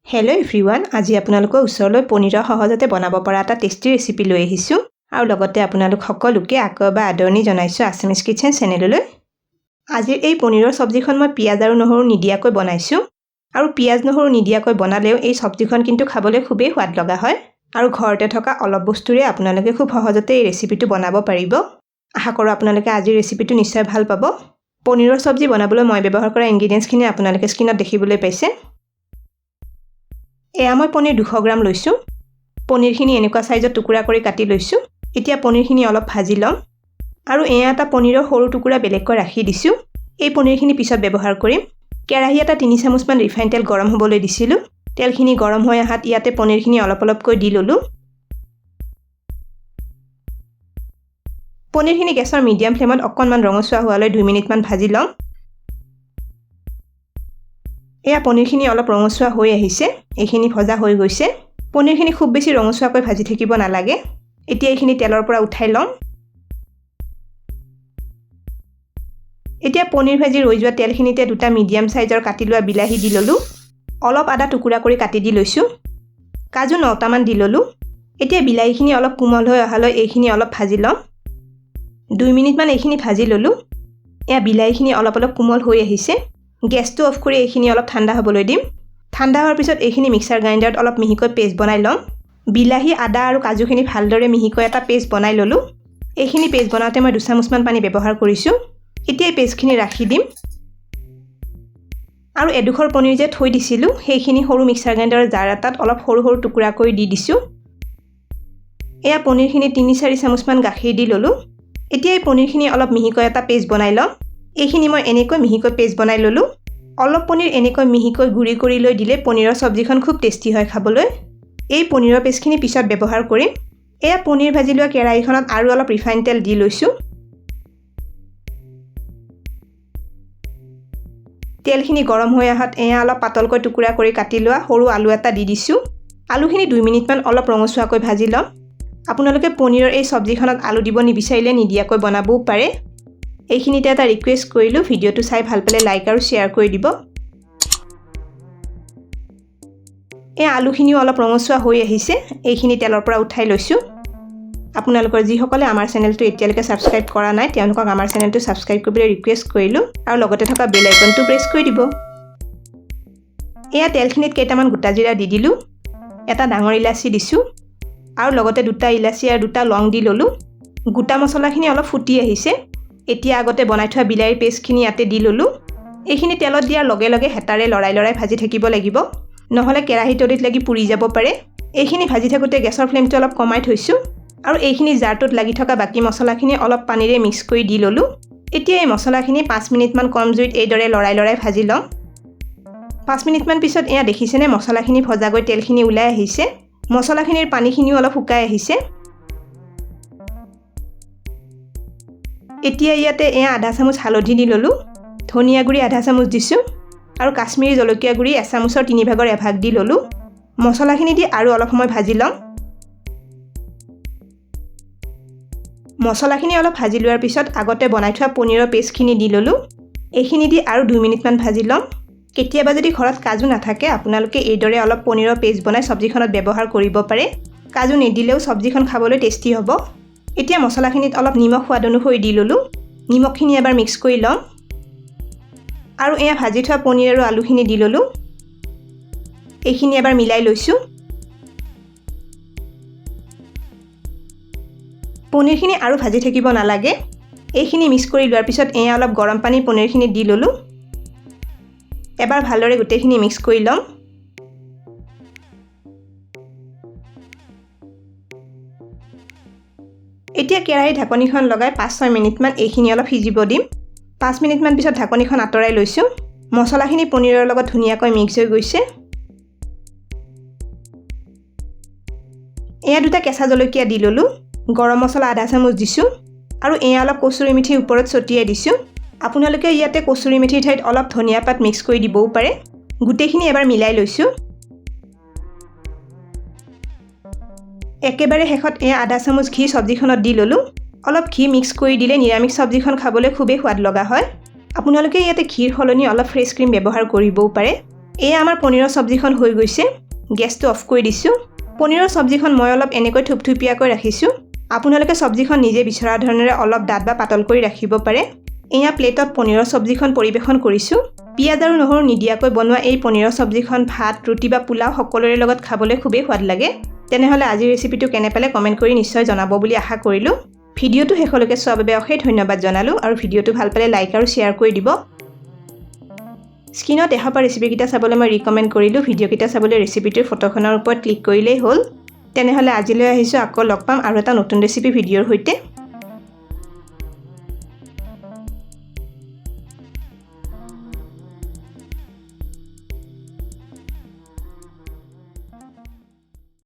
Hello' everyone, আজি আপোনালোকৰ ওচৰলৈ পনীৰৰ সহজতে বনাব পৰা এটা টেষ্টি ৰেচিপি লৈ আহিছোঁ আৰু লগতে আপোনালোক সকলোকে আকৌ এবাৰ আদৰণি জনাইছোঁ আছামিজ কিটচেন চেনেললৈ। আজিৰ এই পনীৰৰ চব্জিখন মই পিঁয়াজ আৰু নহৰু নিদিয়াকৈ বনাইছোঁ আৰু পিঁয়াজ নহৰু নিদিয়াকৈ বনালেও এই চব্জিখন কিন্তু খাবলৈ খুবেই সোৱাদ লগা হয় আৰু ঘৰতে থকা অলপ বস্তুৰে আপোনালোকে খুব সহজতে এই ৰেচিপিটো বনাব পাৰিব। আশা কৰোঁ আপোনালোকে আজিৰ ৰেচিপিটো নিশ্চয় ভাল পাব। পনীৰৰ চব্জি বনাবলৈ মই ব্যৱহাৰ কৰা ইনগ্ৰিডিয়েণ্টছখিনি আপোনালোকে স্ক্ৰীনত দেখিবলৈ পাইছে। এয়া মই পনীৰ 200 গ্ৰাম লৈছোঁ। পনীৰখিনি এনেকুৱা সাইজত টুকুৰা কৰি কাটি লৈছোঁ। এতিয়া পনীৰখিনি অলপ ভাজি ল'ম আৰু এয়া এটা পনীৰৰ সৰু টুকুৰা বেলেগকৈ ৰাখি দিছোঁ। এই পনীৰখিনি পিছত ব্যৱহাৰ কৰিম। কেৰাহী এটা 3 চামুচমান ৰিফাইন তেল গৰম হ'বলৈ দিছিলোঁ। তেলখিনি গৰম হৈ অহাত ইয়াতে পনীৰখিনি অলপ অলপকৈ দি ল'লোঁ। পনীৰখিনি গেছৰ মিডিয়াম ফ্লেমত অকণমান ৰঙচুৱা হোৱালৈ 2 মিনিটমান ভাজি ল'ম। এয়া পনীৰখিনি অলপ ৰঙচুৱা হৈ আহিছে। এইখিনি ভজা হৈ গৈছে। পনীৰখিনি খুব বেছি ৰঙচুৱাকৈ ভাজি থাকিব নালাগে। এতিয়া এইখিনি তেলৰ পৰা উঠাই ল'ম। এতিয়া পনীৰ ভাজি ৰৈ যোৱা তেলখিনিতে দুটা মিডিয়াম সাইজৰ কাটি লোৱা বিলাহী দি ল'লোঁ। অলপ আদা টুকুৰা কৰি কাটি দি লৈছোঁ। কাজু 9টামান দি ল'লোঁ। এতিয়া বিলাহীখিনি অলপ কোমল হৈ অহালৈ এইখিনি অলপ ভাজি ল'ম। 2 মিনিটমান এইখিনি ভাজি ল'লোঁ। এয়া বিলাহীখিনি অলপ অলপ কোমল হৈ আহিছে। গেছটো অফ কৰি এইখিনি অলপ ঠাণ্ডা হ'বলৈ দিম। ঠাণ্ডা হোৱাৰ পিছত এইখিনি মিক্সাৰ গ্ৰাইণ্ডাৰত অলপ মিহিকৈ পেষ্ট বনাই ল'ম। বিলাহী, আদা আৰু কাজুখিনি ভালদৰে মিহিকৈ এটা পেষ্ট বনাই ল'লোঁ। এইখিনি পেষ্ট বনাওঁতে মই 2 চামুচমান পানী ব্যৱহাৰ কৰিছোঁ। এতিয়া এই পেষ্টখিনি ৰাখি দিম আৰু এডোখৰ পনীৰ যে থৈ দিছিলোঁ সেইখিনি সৰু মিক্সাৰ গ্ৰাইণ্ডাৰৰ জাৰ এটাত অলপ সৰু সৰু টুকুৰা কৰি দি দিছোঁ। এয়া পনীৰখিনি 3-4 চামুচমান গাখীৰ দি ল'লোঁ। এতিয়া এই পনীৰখিনি অলপ মিহিকৈ এটা পেষ্ট বনাই ল'ম। এইখিনি মই এনেকৈ মিহিকৈ পেষ্ট বনাই ল'লোঁ। অলপ পনীৰ এনেকৈ মিহিকৈ গুড়ি কৰি লৈ দিলে পনীৰৰ চব্জিখন খুব টেষ্টি হয় খাবলৈ। এই পনীৰৰ পেষ্টখিনি পিছত ব্যৱহাৰ কৰিম। এয়া পনীৰ ভাজি লোৱা কেৰাহীখনত আৰু অলপ ৰিফাইন তেল দি লৈছোঁ। তেলখিনি গৰম হৈ অহাত এয়া অলপ পাতলকৈ টুকুৰা কৰি কাটি লোৱা সৰু আলু এটা দি দিছোঁ। আলুখিনি 2 মিনিটমান অলপ ৰঙচুৱাকৈ ভাজি ল'ম। আপোনালোকে পনীৰৰ এই চব্জিখনত আলু দিব নিবিচাৰিলে নিদিয়াকৈ বনাবও পাৰে। এইখিনিতে এটা ৰিকুৱেষ্ট কৰিলোঁ, ভিডিঅ'টো চাই ভাল পালে লাইক আৰু শ্বেয়াৰ কৰি দিব। এই আলুখিনিও অলপ ৰঙচুৱা হৈ আহিছে। এইখিনি তেলৰ পৰা উঠাই লৈছোঁ। আপোনালোকৰ যিসকলে আমাৰ চেনেলটো এতিয়ালৈকে ছাবস্ক্ৰাইব কৰা নাই তেওঁলোকক আমাৰ চেনেলটো ছাবস্ক্ৰাইব কৰিবলৈ ৰিকুৱেষ্ট কৰিলোঁ আৰু লগতে থকা বেল আইকনটো প্ৰেছ কৰি দিব। এয়া তেলখিনিত কেইটামান গোটা জিৰা দি দিলোঁ। এটা ডাঙৰ ইলাচি দিছোঁ আৰু লগতে 2টা ইলাচি আৰু 2টা লং দি ল'লোঁ। গোটা মছলাখিনি অলপ ফুটি আহিছে। এতিয়া আগতে বনাই থোৱা বিলাহীৰ পেষ্টখিনি ইয়াতে দি ল'লোঁ। এইখিনি তেলত দিয়াৰ লগে লগে হেতাৰে লৰাই লৰাই ভাজি থাকিব লাগিব, নহ'লে কেৰাহী তলিত লাগি পুৰি যাব পাৰে। এইখিনি ভাজি থাকোঁতে গেছৰ ফ্লেমটো অলপ কমাই থৈছোঁ আৰু এইখিনি জাৰটোত লাগি থকা বাকী মছলাখিনি অলপ পানীৰে মিক্স কৰি দি ল'লোঁ। এতিয়া এই মছলাখিনি 5 মিনিটমান কম জুইত এইদৰে লৰাই লৰাই ভাজি ল'ম। 5 মিনিটমান পিছত এয়া দেখিছেনে মছলাখিনি ভজা গৈ তেলখিনি ওলাই আহিছে। মছলাখিনিৰ পানীখিনিও অলপ শুকাই আহিছে। এতিয়া ইয়াতে এয়া আধা চামুচ হালধি দি ল'লোঁ। ধনিয়া গুড়ি আধা চামুচ দিছোঁ আৰু কাশ্মীৰী জলকীয়া গুড়ি 1 চামুচৰ 3ভাগৰ 1ভাগ দি ল'লোঁ। মছলাখিনি দি আৰু অলপ সময় ভাজি ল'ম। মছলাখিনি অলপ ভাজি লোৱাৰ পিছত আগতে বনাই থোৱা পনীৰৰ পেষ্টখিনি দি ল'লোঁ। এইখিনি দি আৰু 2 মিনিটমান ভাজি ল'ম। কেতিয়াবা যদি ঘৰত কাজু নাথাকে আপোনালোকে এইদৰে অলপ পনীৰৰ পেষ্ট বনাই চব্জিখনত ব্যৱহাৰ কৰিব পাৰে। কাজু নিদিলেও চব্জিখন খাবলৈ টেষ্টি হ'ব। এতিয়া মছলাখিনিত অলপ নিমখ সোৱাদ অনুসৰি দি ল'লোঁ। নিমখখিনি এবাৰ মিক্স কৰি ল'ম আৰু এয়া ভাজি থোৱা পনীৰ আৰু আলুখিনি দি ল'লোঁ। এইখিনি এবাৰ মিলাই লৈছোঁ। পনীৰখিনি আৰু ভাজি থাকিব নালাগে। এইখিনি মিক্স কৰি লোৱাৰ পিছত এয়া অলপ গৰম পানী পনীৰখিনি দি ল'লোঁ। এবাৰ ভালদৰে গোটেইখিনি মিক্স কৰি ল'ম। এতিয়া কেৰাহীৰ ঢাকনিখন লগাই 5-6 মিনিটমান এইখিনি অলপ সিজিব দিম। 5 মিনিটমান পিছত ঢাকনিখন আঁতৰাই লৈছোঁ। মছলাখিনি পনীৰৰ লগত ধুনীয়াকৈ মিক্স হৈ গৈছে। এয়া 2টা কেঁচা জলকীয়া দি ল'লোঁ। গৰম মছলা আধা চামুচ দিছোঁ আৰু এয়া অলপ কচুৰি মেথি ওপৰত ছটিয়াই দিছোঁ। আপোনালোকে ইয়াতে কচুৰি মেথিৰ ঠাইত অলপ ধনিয়া পাত মিক্স কৰি দিবও পাৰে। গোটেইখিনি এবাৰ মিলাই লৈছোঁ। একেবাৰে শেষত এয়া আধা চামুচ ঘি চব্জিখনত দি ল'লোঁ। অলপ ঘি মিক্স কৰি দিলে নিৰামিষ চব্জিখন খাবলৈ খুবেই সোৱাদ লগা হয়। আপোনালোকে ইয়াতে ঘিৰ সলনি অলপ ফ্ৰেছ ক্ৰীম ব্যৱহাৰ কৰিবও পাৰে। এয়া আমাৰ পনীৰৰ চব্জিখন হৈ গৈছে। গেছটো অফ কৰি দিছোঁ। পনীৰৰ চব্জিখন মই অলপ এনেকৈ থুপথুপীয়াকৈ ৰাখিছোঁ। আপোনালোকে চব্জিখন নিজে বিচৰা ধৰণেৰে অলপ ডাঠ বা পাতল কৰি ৰাখিব পাৰে। এয়া প্লেটত পনীৰৰ চব্জিখন পৰিৱেশন কৰিছোঁ। পিঁয়াজ আৰু নহৰু নিদিয়াকৈ বনোৱা এই পনীৰৰ চব্জিখন ভাত, ৰুটি বা পোলাও সকলোৰে লগত খাবলৈ খুবেই সোৱাদ লাগে। তেনেহ'লে আজিৰ ৰেচিপিটো কেনে পালে কমেণ্ট কৰি নিশ্চয় জনাব বুলি আশা কৰিলোঁ। ভিডিঅ'টো শেষলৈকে চোৱাৰ বাবে অশেষ ধন্যবাদ জনালোঁ আৰু ভিডিঅ'টো ভাল পালে লাইক আৰু শ্বেয়াৰ কৰি দিব। স্ক্ৰীনত দেখা পোৱা ৰেচিপিকেইটা চাবলৈ মই ৰিকমেণ্ড কৰিলোঁ। ভিডিঅ'কেইটা চাবলৈ ৰেচিপিটোৰ ফটোখনৰ ওপৰত ক্লিক কৰিলেই হ'ল। তেনেহ'লে আজিলৈ আহিছোঁ, আকৌ লগ পাম আৰু এটা নতুন ৰেচিপি ভিডিঅ'ৰ সৈতে।